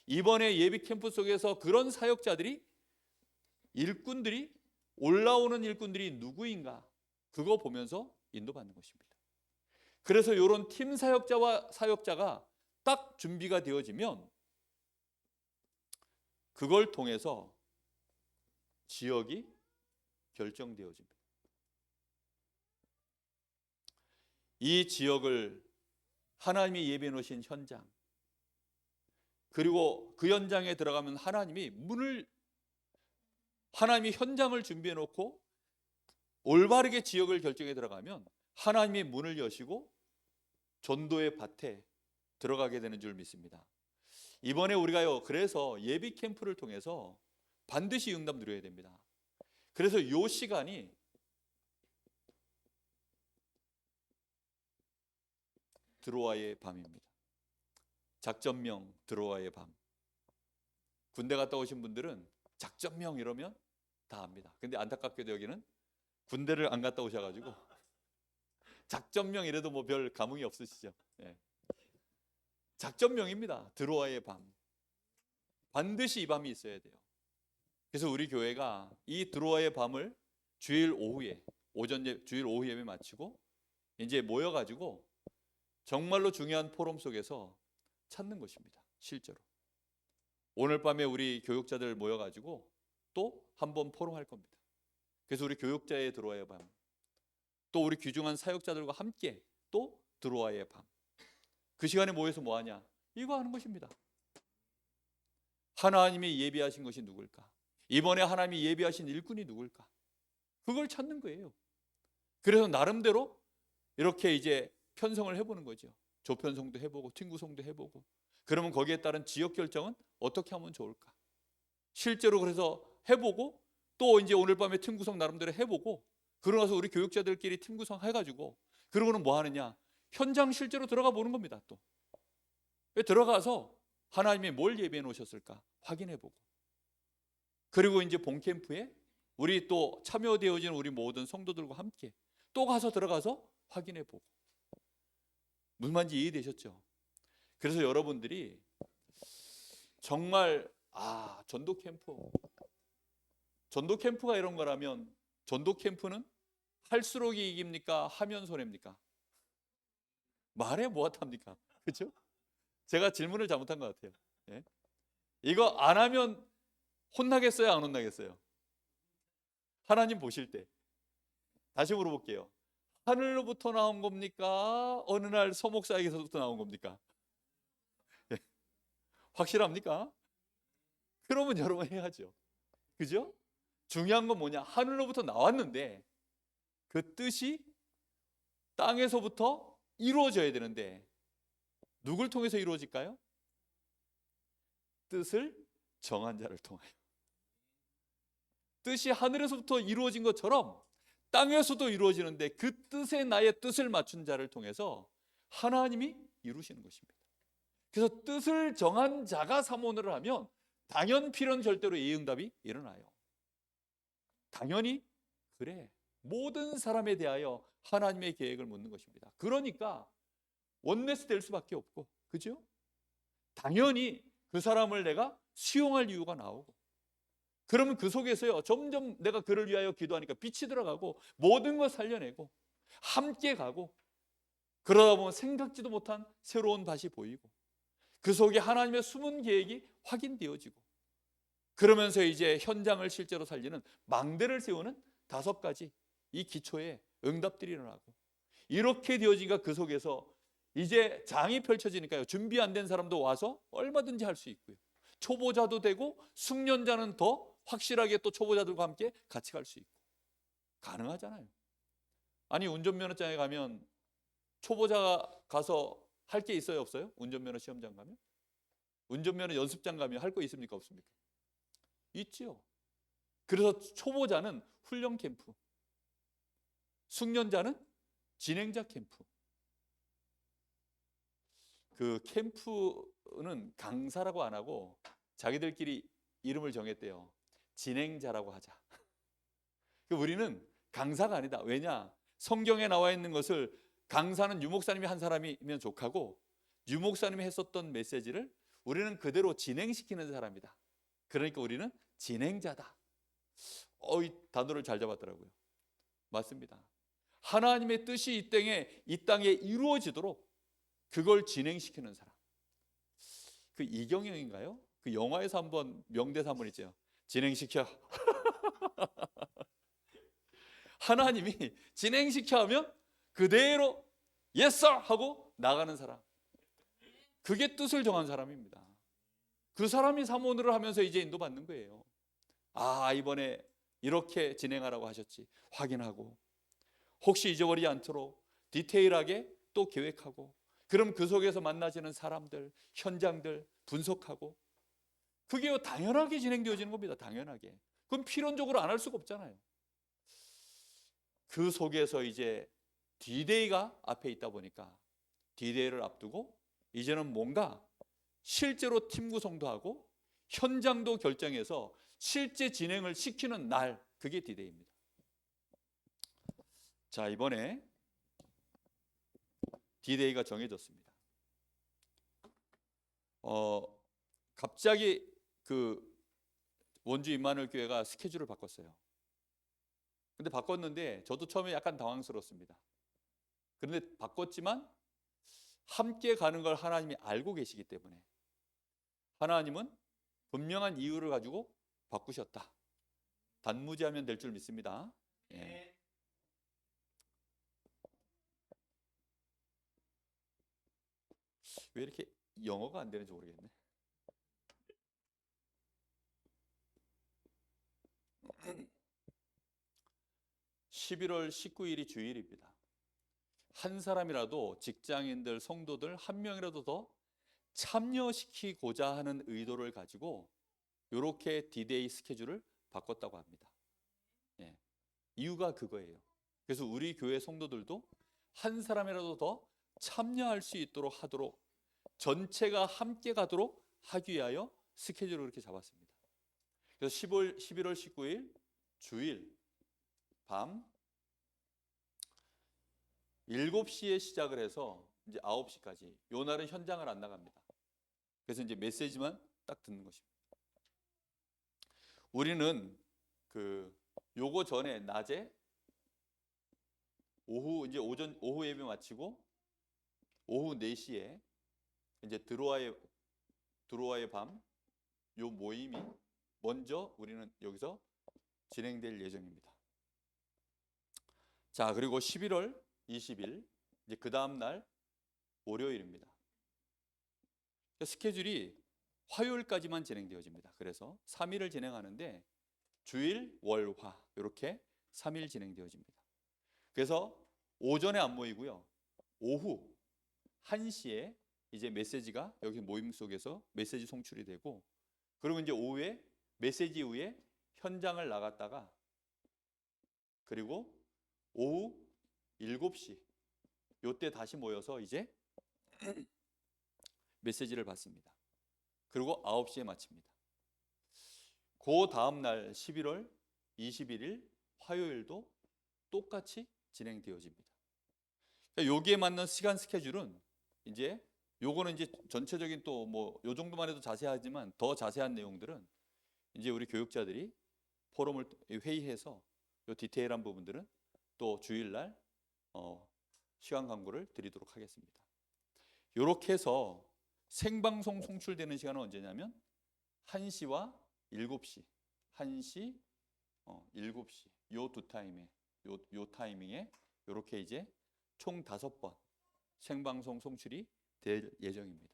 이번에 예비 캠프 속에서 그런 사역자들이 일꾼들이 올라오는 일꾼들이 누구인가? 그거 보면서 인도받는 것입니다. 그래서 이런 팀 사역자와 사역자가 딱 준비가 되어지면 그걸 통해서 지역이 결정되어집니다. 이 지역을 하나님이 예비해 놓으신 현장, 그리고 그 현장에 들어가면 하나님이 현장을 준비해 놓고 올바르게 지역을 결정해 들어가면 하나님이 문을 여시고 전도의 밭에 들어가게 되는 줄 믿습니다. 이번에 우리가요, 그래서 예비 캠프를 통해서 반드시 응답 누려야 됩니다. 그래서 이 시간이 드로아의 밤입니다. 작전명 드로아의 밤. 군대 갔다 오신 분들은 작전명 이러면 다 압니다. 근데 안타깝게도 여기는 군대를 안 갔다 오셔가지고 작전명 이래도 뭐 별 감흥이 없으시죠? 예. 작전명입니다. 드로아의 밤. 반드시 이 밤이 있어야 돼요. 그래서 우리 교회가 이 드로아의 밤을 주일 오후에 주일 오후 예배 마치고 이제 모여가지고 정말로 중요한 포럼 속에서 찾는 것입니다. 실제로 오늘 밤에 우리 교육자들 모여가지고 또 한 번 포럼할 겁니다. 그래서 우리 교육자의 드로아의 밤, 또 우리 귀중한 사역자들과 함께 또 드로아의 밤, 그 시간에 모여서 뭐하냐? 이거 하는 것입니다. 하나님이 예비하신 것이 누굴까? 이번에 하나님이 예비하신 일꾼이 누굴까? 그걸 찾는 거예요. 그래서 나름대로 이렇게 이제 편성을 해보는 거죠. 조편성도 해보고 팀구성도 해보고, 그러면 거기에 따른 지역 결정은 어떻게 하면 좋을까? 실제로 그래서 해보고 또 이제 오늘 밤에 팀구성 나름대로 해보고, 그러고 나서 우리 교육자들끼리 팀구성 해가지고, 그러고는 뭐 하느냐? 현장 실제로 들어가 보는 겁니다. 또 들어가서 하나님이 뭘 예비해 놓으셨을까 확인해보고, 그리고 이제 본캠프에 우리 또 참여되어진 우리 모든 성도들과 함께 또 가서 들어가서 확인해보고. 무슨 말인지 이해되셨죠? 그래서 여러분들이 정말 전도 캠프가 이런 거라면, 전도 캠프는 할수록 이깁니까? 하면 손해입니까? 말해 뭐하답니까? 그렇죠? 제가 질문을 잘못한 것 같아요. 예? 이거 안 하면 혼나겠어요? 안 혼나겠어요? 하나님 보실 때. 다시 물어볼게요. 하늘로부터 나온 겁니까? 어느 날 서목사에게서부터 나온 겁니까? 예. 확실합니까? 그러면 여러분 해야죠. 그죠? 중요한 건 뭐냐? 하늘로부터 나왔는데 그 뜻이 땅에서부터 이루어져야 되는데 누굴 통해서 이루어질까요? 뜻을 정한 자를 통하여. 뜻이 하늘에서부터 이루어진 것처럼 땅에서도 이루어지는데 그 뜻에 나의 뜻을 맞춘 자를 통해서 하나님이 이루시는 것입니다. 그래서 뜻을 정한 자가 사모를 하면 당연 필연 절대로 이 응답이 일어나요. 당연히 그래. 모든 사람에 대하여 하나님의 계획을 묻는 것입니다. 그러니까 원네스 될 수밖에 없고, 그죠? 당연히 그 사람을 내가 수용할 이유가 나오고, 그러면 그 속에서요 점점 내가 그를 위하여 기도하니까 빛이 들어가고 모든 걸 살려내고 함께 가고, 그러다 보면 생각지도 못한 새로운 밭이 보이고 그 속에 하나님의 숨은 계획이 확인되어지고, 그러면서 이제 현장을 실제로 살리는 망대를 세우는 5가지 이 기초의 응답들이 일어나고, 이렇게 되어지니까 그 속에서 이제 장이 펼쳐지니까요 준비 안 된 사람도 와서 얼마든지 할 수 있고요, 초보자도 되고 숙련자는 더 확실하게 또 초보자들과 함께 같이 갈 수 있고 가능하잖아요. 아니 운전면허장에 가면 초보자가 가서 할 게 있어요 없어요? 운전면허 시험장 가면, 운전면허 연습장 가면 할 거 있습니까 없습니까? 있지요. 그래서 초보자는 훈련 캠프, 숙련자는 진행자 캠프. 그 캠프는 강사라고 안 하고 자기들끼리 이름을 정했대요. 진행자라고 하자. 우리는 강사가 아니다. 왜냐? 성경에 나와 있는 것을 강사는 유목사님이 한 사람이면 족하고, 유목사님이 했었던 메시지를 우리는 그대로 진행시키는 사람이다. 그러니까 우리는 진행자다. 이 단어를 잘 잡았더라고요. 맞습니다. 하나님의 뜻이 이 땅에 이루어지도록 그걸 진행시키는 사람. 그 이경영인가요? 그 영화에서 한번 명대사 한번 있죠. 진행시켜. 하나님이 진행시켜 하면 그대로 yes sir 하고 나가는 사람. 그게 뜻을 정한 사람입니다. 그 사람이 사모를 하면서 이제 인도받는 거예요. 이번에 이렇게 진행하라고 하셨지 확인하고, 혹시 잊어버리지 않도록 디테일하게 또 계획하고, 그럼 그 속에서 만나지는 사람들, 현장들 분석하고 그게 당연하게 진행되어지는 겁니다. 당연하게. 그럼 필연적으로 안 할 수가 없잖아요. 그 속에서 이제 D-Day가 앞에 있다 보니까 D-Day를 앞두고 이제는 뭔가 실제로 팀 구성도 하고 현장도 결정해서 실제 진행을 시키는 날, 그게 D-Day입니다. 자, 이번에 D-Day가 정해졌습니다. 갑자기 그 원주 임마누엘 교회가 스케줄을 바꿨어요. 근데 바꿨는데 저도 처음에 약간 당황스러웠습니다. 그런데 바꿨지만 함께 가는 걸 하나님이 알고 계시기 때문에 하나님은 분명한 이유를 가지고 바꾸셨다. 단무지하면 될 줄 믿습니다. 예. 왜 이렇게 영어가 안 되는지 모르겠네. 11월 19일이 주일입니다. 한 사람이라도 직장인들, 성도들 한 명이라도 더 참여시키고자 하는 의도를 가지고 이렇게 D-Day 스케줄을 바꿨다고 합니다. 예. 이유가 그거예요. 그래서 우리 교회 성도들도 한 사람이라도 더 참여할 수 있도록 하도록 전체가 함께 가도록 하기 위하여 스케줄을 그렇게 잡았습니다. 그래서 11월 19일 주일 밤 7시에 시작을 해서 이제 9시까지 요 날은 현장을 안 나갑니다. 그래서 이제 메시지만 딱 듣는 것입니다. 우리는 요거 전에 낮에 오후 이제 오후 예배 마치고 오후 4시에 이제 드로아의 밤 요 모임이 먼저 우리는 여기서 진행될 예정입니다. 자, 그리고 11월 20일 이제 그 다음 날 월요일입니다. 스케줄이 화요일까지만 진행되어집니다. 그래서 3일을 진행하는데 주일, 월, 화 이렇게 3일 진행되어집니다. 그래서 오전에 안 모이고요. 오후 1시에 이제 메시지가 여기 모임 속에서 메시지 송출이 되고 그리고 이제 오후에 메시지 이후에 현장을 나갔다가 그리고 오후 7시 요때 다시 모여서 이제 메시지를 받습니다. 그리고 9시에 마칩니다. 그 다음 날 11월 21일 화요일도 똑같이 진행되어집니다. 그러니까 여기에 맞는 시간 스케줄은 이제 요거는 이제 전체적인 또 뭐 요 정도만 해도 자세하지만 더 자세한 내용들은 이제 우리 교육자들이 포럼을 회의해서 요 디테일한 부분들은 또 주일날 시간 광고를 드리도록 하겠습니다. 이렇게 해서 생방송 송출되는 시간은 언제냐면 1시와 7시 1시 7시 요 두 타임에 요 타이밍에 이렇게 이제 총 5번 생방송 송출이 될 예정입니다.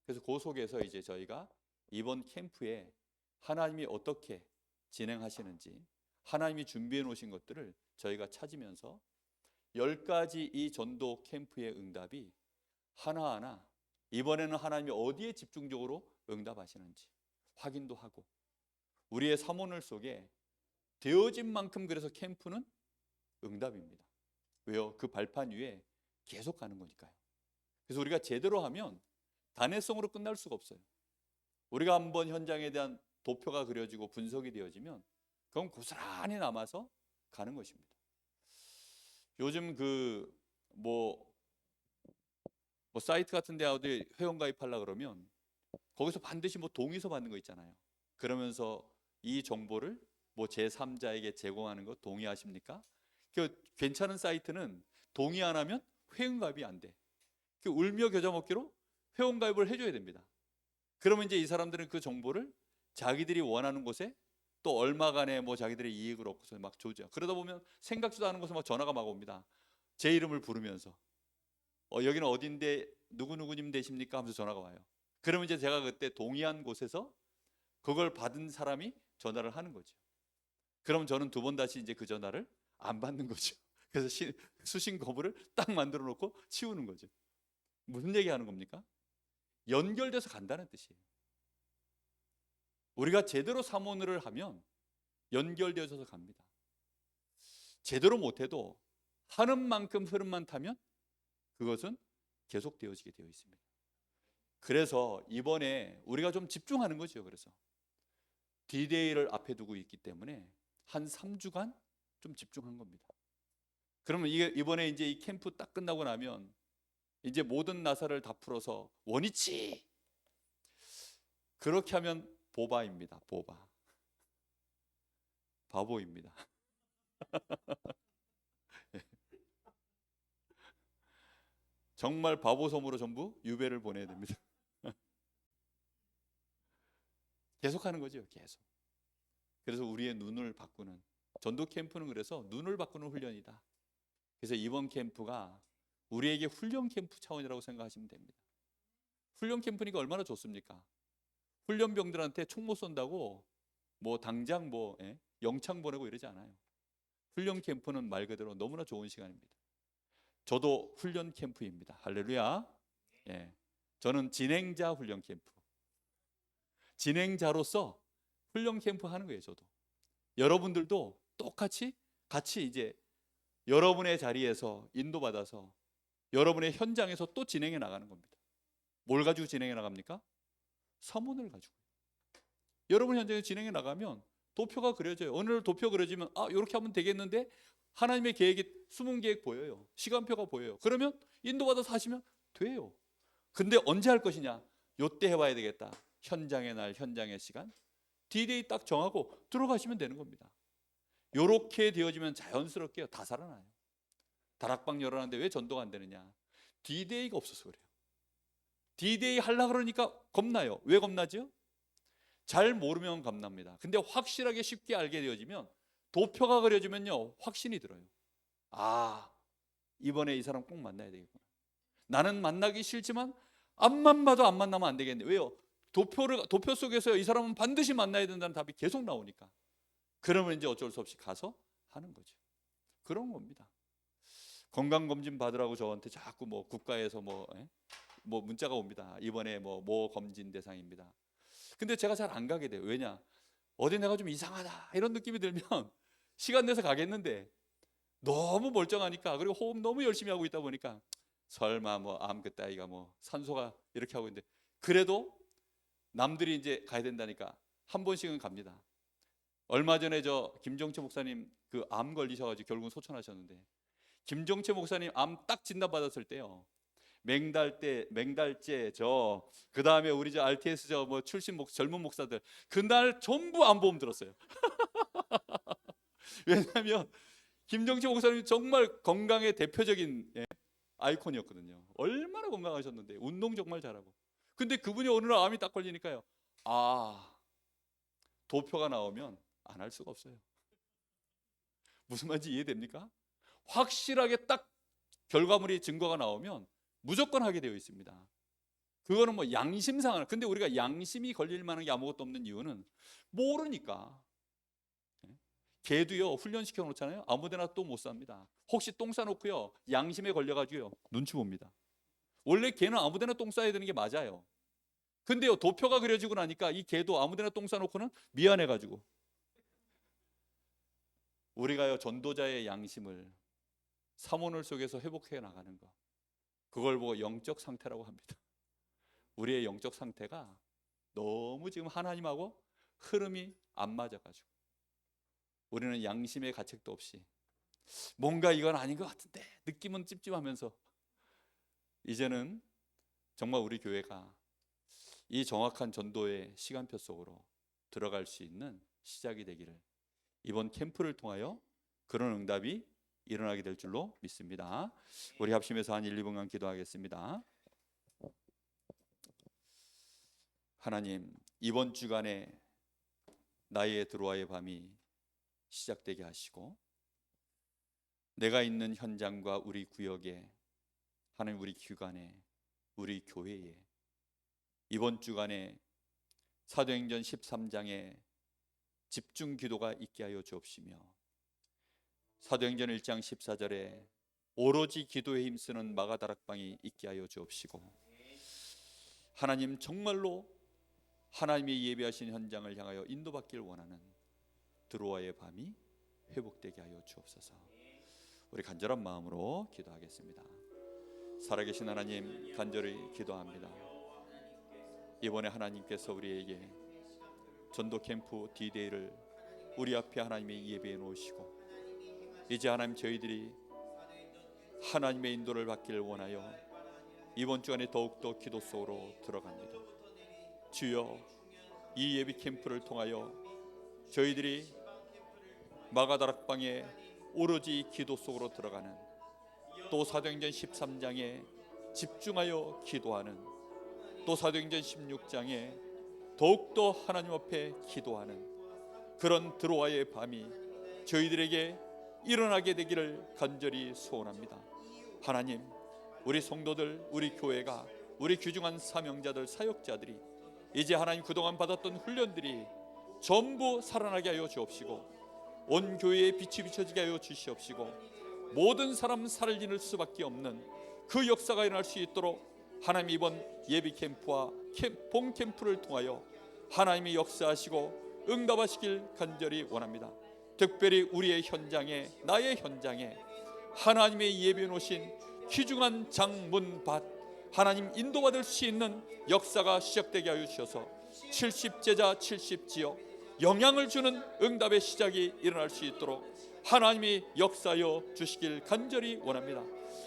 그래서 그 속에서 이제 저희가 이번 캠프에 하나님이 어떻게 진행하시는지 하나님이 준비해 놓으신 것들을 저희가 찾으면서 10가지 이 전도 캠프의 응답이 하나하나 이번에는 하나님이 어디에 집중적으로 응답하시는지 확인도 하고 우리의 사모늘 속에 되어진 만큼 그래서 캠프는 응답입니다. 왜요? 그 발판 위에 계속 가는 거니까요. 그래서 우리가 제대로 하면 단회성으로 끝날 수가 없어요. 우리가 한번 현장에 대한 도표가 그려지고 분석이 되어지면 그건 고스란히 남아서 가는 것입니다. 요즘 뭐 사이트 같은 데 어디 회원 가입하려고 그러면 거기서 반드시 뭐 동의서 받는 거 있잖아요. 그러면서 이 정보를 뭐 제3자에게 제공하는 거 동의하십니까? 그 괜찮은 사이트는 동의 안 하면 회원 가입이 안 돼. 그 울며 겨자 먹기로 회원 가입을 해줘야 됩니다. 그러면 이제 이 사람들은 그 정보를 자기들이 원하는 곳에 또 얼마간의 뭐 자기들의 이익을 얻고서 막 조져. 그러다 보면 생각지도 않은 곳에 막 전화가 막 옵니다. 제 이름을 부르면서 여기는 어딘데 누구누구님 되십니까? 하면서 전화가 와요. 그러면 이제 제가 그때 동의한 곳에서 그걸 받은 사람이 전화를 하는 거죠. 그럼 저는 2번 다시 이제 그 전화를 안 받는 거죠. 그래서 수신 거부를 딱 만들어 놓고 치우는 거죠. 무슨 얘기하는 겁니까? 연결돼서 간다는 뜻이에요. 우리가 제대로 사모를 하면 연결되어서 갑니다. 제대로 못해도 하는 만큼 흐름만 타면 그것은 계속되어지게 되어 있습니다. 그래서 이번에 우리가 좀 집중하는 거죠. 그래서 D-Day를 앞에 두고 있기 때문에 한 3주간 좀 집중한 겁니다. 그러면 이번에 이제 이 캠프 딱 끝나고 나면 이제 모든 나사를 다 풀어서 원위치, 그렇게 하면 보바입니다. 보바. 바보입니다. 정말 바보 섬으로 전부 유배를 보내야 됩니다. 계속하는 거죠. 계속. 그래서 우리의 눈을 바꾸는, 전도 캠프는 그래서 눈을 바꾸는 훈련이다. 그래서 이번 캠프가 우리에게 훈련 캠프 차원이라고 생각하시면 됩니다. 훈련 캠프니까 얼마나 좋습니까? 훈련병들한테 총 못 쏜다고 뭐 당장 영창 보내고 이러지 않아요. 훈련 캠프는 말 그대로 너무나 좋은 시간입니다. 저도 훈련 캠프입니다. 할렐루야. 예. 저는 진행자 훈련 캠프. 진행자로서 훈련 캠프 하는 거예요. 저도. 여러분들도 똑같이 같이 이제 여러분의 자리에서 인도받아서 여러분의 현장에서 또 진행해 나가는 겁니다. 뭘 가지고 진행해 나갑니까? 서문을 가지고. 여러분 현장에 진행해 나가면 도표가 그려져요. 오늘 도표 그려지면 이렇게 하면 되겠는데 하나님의 계획이 숨은 계획 보여요. 시간표가 보여요. 그러면 인도받아서 하시면 돼요. 근데 언제 할 것이냐? 요때 해봐야 되겠다. 현장의 날, 현장의 시간. D-Day 딱 정하고 들어가시면 되는 겁니다. 요렇게 되어지면 자연스럽게 다 살아나요. 다락방 열어놨는데 왜 전도가 안 되느냐? D-Day가 없어서 그래요. D-Day 하려고 그러니까 겁나요. 왜 겁나죠? 잘 모르면 겁납니다. 근데 확실하게 쉽게 알게 되어지면 도표가 그려지면요 확신이 들어요. 이번에 이 사람 꼭 만나야 되겠구나. 나는 만나기 싫지만 앞만 봐도 안 만나면 안 되겠네. 왜요? 도표 속에서 이 사람은 반드시 만나야 된다는 답이 계속 나오니까. 그러면 이제 어쩔 수 없이 가서 하는 거죠. 그런 겁니다. 건강검진 받으라고 저한테 자꾸 국가에서 문자가 옵니다. 이번에 뭐 검진 대상입니다. 근데 제가 잘 안 가게 돼요. 왜냐? 어디 내가 좀 이상하다 이런 느낌이 들면 시간 내서 가겠는데 너무 멀쩡하니까, 그리고 호흡 너무 열심히 하고 있다 보니까 설마 암 그따위가 산소가 이렇게 하고 있는데, 그래도 남들이 이제 가야 된다니까 한 번씩은 갑니다. 얼마 전에 저 김정채 목사님 그 암 걸리셔가지고 결국은 소천하셨는데, 김정채 목사님 암 딱 진단 받았을 때요, 맹달제 그 다음에 우리 저 RTS 출신 젊은 목사들 그날 전부 암보험 들었어요. 왜냐하면 김정채 목사님이 정말 건강의 대표적인 아이콘이었거든요. 얼마나 건강하셨는데, 운동 정말 잘하고. 근데 그분이 어느 날 암이 딱 걸리니까요, 도표가 나오면 안 할 수가 없어요. 무슨 말인지 이해됩니까? 확실하게 딱 결과물이 증거가 나오면 무조건 하게 되어 있습니다. 그거는 양심상. 근데 우리가 양심이 걸릴 만한 게 아무것도 없는 이유는 모르니까. 개도요 훈련시켜 놓잖아요. 아무데나 또 못 삽니다. 혹시 똥 싸놓고요 양심에 걸려가지고요 눈치 봅니다. 원래 개는 아무데나 똥 싸야 되는 게 맞아요. 근데요 도표가 그려지고 나니까 이 개도 아무데나 똥 싸놓고는 미안해가지고. 우리가요 전도자의 양심을 사모늘 속에서 회복해 나가는 거, 그걸 보고 영적 상태라고 합니다. 우리의 영적 상태가 너무 지금 하나님하고 흐름이 안 맞아가지고 우리는 양심의 가책도 없이 뭔가 이건 아닌 것 같은데 느낌은 찝찝하면서, 이제는 정말 우리 교회가 이 정확한 전도의 시간표 속으로 들어갈 수 있는 시작이 되기를, 이번 캠프를 통하여 그런 응답이 일어나게 될 줄로 믿습니다. 우리 합심해서 한 1, 2분간 기도하겠습니다. 하나님, 이번 주간에 나의 들어와의 밤이 시작되게 하시고, 내가 있는 현장과 우리 구역에, 하나님 우리 기관에, 우리 교회에 이번 주간에 사도행전 13장의 집중 기도가 있게 하여 주옵시며, 사도행전 1장 14절에 오로지 기도에 힘쓰는 마가다락방이 있게 하여 주옵시고, 하나님 정말로 하나님이 예비하신 현장을 향하여 인도받기를 원하는 드로아의 밤이 회복되게 하여 주옵소서. 우리 간절한 마음으로 기도하겠습니다. 살아계신 하나님, 간절히 기도합니다. 이번에 하나님께서 우리에게 전도 캠프 D-Day를 우리 앞에 하나님이 예배해 놓으시고, 이제 하나님 저희들이 하나님의 인도를 받기를 원하여 이번 주간에 더욱더 기도 속으로 들어갑니다. 주여, 이 예비 캠프를 통하여 저희들이 마가다락방에 오로지 기도 속으로 들어가는, 또 사도행전 13장에 집중하여 기도하는, 또 사도행전 16장에 더욱더 하나님 앞에 기도하는 그런 드로아의 밤이 저희들에게 일어나게 되기를 간절히 소원합니다. 하나님, 우리 성도들, 우리 교회가, 우리 귀중한 사명자들, 사역자들이 이제 하나님 그동안 받았던 훈련들이 전부 살아나게 하여 주옵시고, 온 교회에 빛이 비춰지게 하여 주시옵시고, 모든 사람 살리는 수밖에 없는 그 역사가 일어날 수 있도록 하나님 이번 예비 캠프와 본 캠프를 통하여 하나님이 역사하시고 응답하시길 간절히 원합니다. 특별히 우리의 현장에, 나의 현장에 하나님의 예비해 놓으신 귀중한 장문밭, 하나님 인도받을 수 있는 역사가 시작되게 하여 주셔서 70제자 70지역 영향을 주는 응답의 시작이 일어날 수 있도록 하나님이 역사하여 주시길 간절히 원합니다.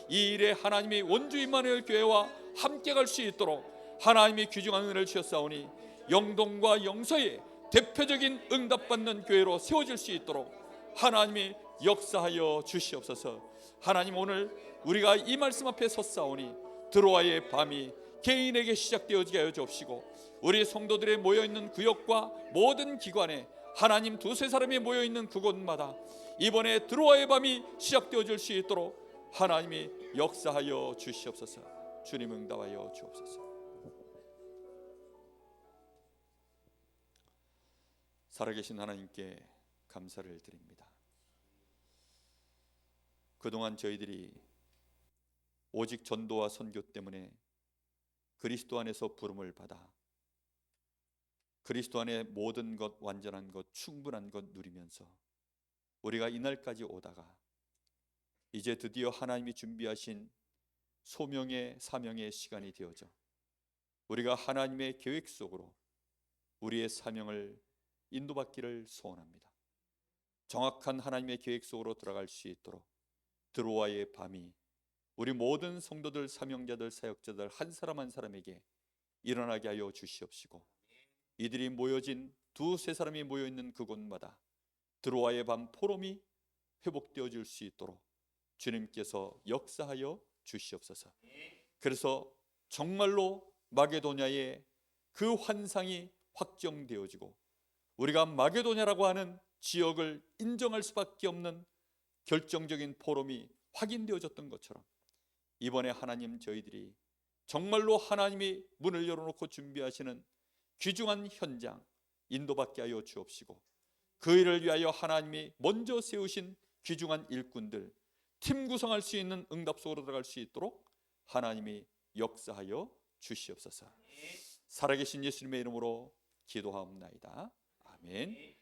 이 일에 하나님이 원주 임마누엘 교회와 함께 갈 수 있도록 하나님이 귀중한 은혜를 주셨사오니, 영동과 영서에 대표적인 응답받는 교회로 세워질 수 있도록 하나님이 역사하여 주시옵소서. 하나님, 오늘 우리가 이 말씀 앞에 섰사오니 드로아의 밤이 개인에게 시작되어지게 하여 주옵시고, 우리 성도들의 모여있는 구역과 모든 기관에 하나님 두세 사람이 모여있는 그곳마다 이번에 드로아의 밤이 시작되어질 수 있도록 하나님이 역사하여 주시옵소서. 주님 응답하여 주옵소서. 살아계신 하나님께 감사를 드립니다. 그동안 저희들이 오직 전도와 선교 때문에 그리스도 안에서 부름을 받아 그리스도 안에 모든 것, 완전한 것, 충분한 것 누리면서 우리가 이날까지 오다가 이제 드디어 하나님이 준비하신 소명의 사명의 시간이 되어져 우리가 하나님의 계획 속으로 우리의 사명을 인도받기를 소원합니다. 정확한 하나님의 계획 속으로 들어갈 수 있도록 드로아의 밤이 우리 모든 성도들, 사명자들, 사역자들 한 사람 한 사람에게 일어나게 하여 주시옵시고, 이들이 모여진 두세 사람이 모여있는 그곳마다 드로아의 밤 포럼이 회복되어질 수 있도록 주님께서 역사하여 주시옵소서. 그래서 정말로 마게도냐의 그 환상이 확정되어지고 우리가 마게도냐라고 하는 지역을 인정할 수밖에 없는 결정적인 포럼이 확인되어졌던 것처럼, 이번에 하나님 저희들이 정말로 하나님이 문을 열어놓고 준비하시는 귀중한 현장 인도받게 하여 주옵시고, 그 일을 위하여 하나님이 먼저 세우신 귀중한 일꾼들, 팀 구성할 수 있는 응답 속으로 들어갈 수 있도록 하나님이 역사하여 주시옵소서. 살아계신 예수님의 이름으로 기도하옵나이다. 아멘.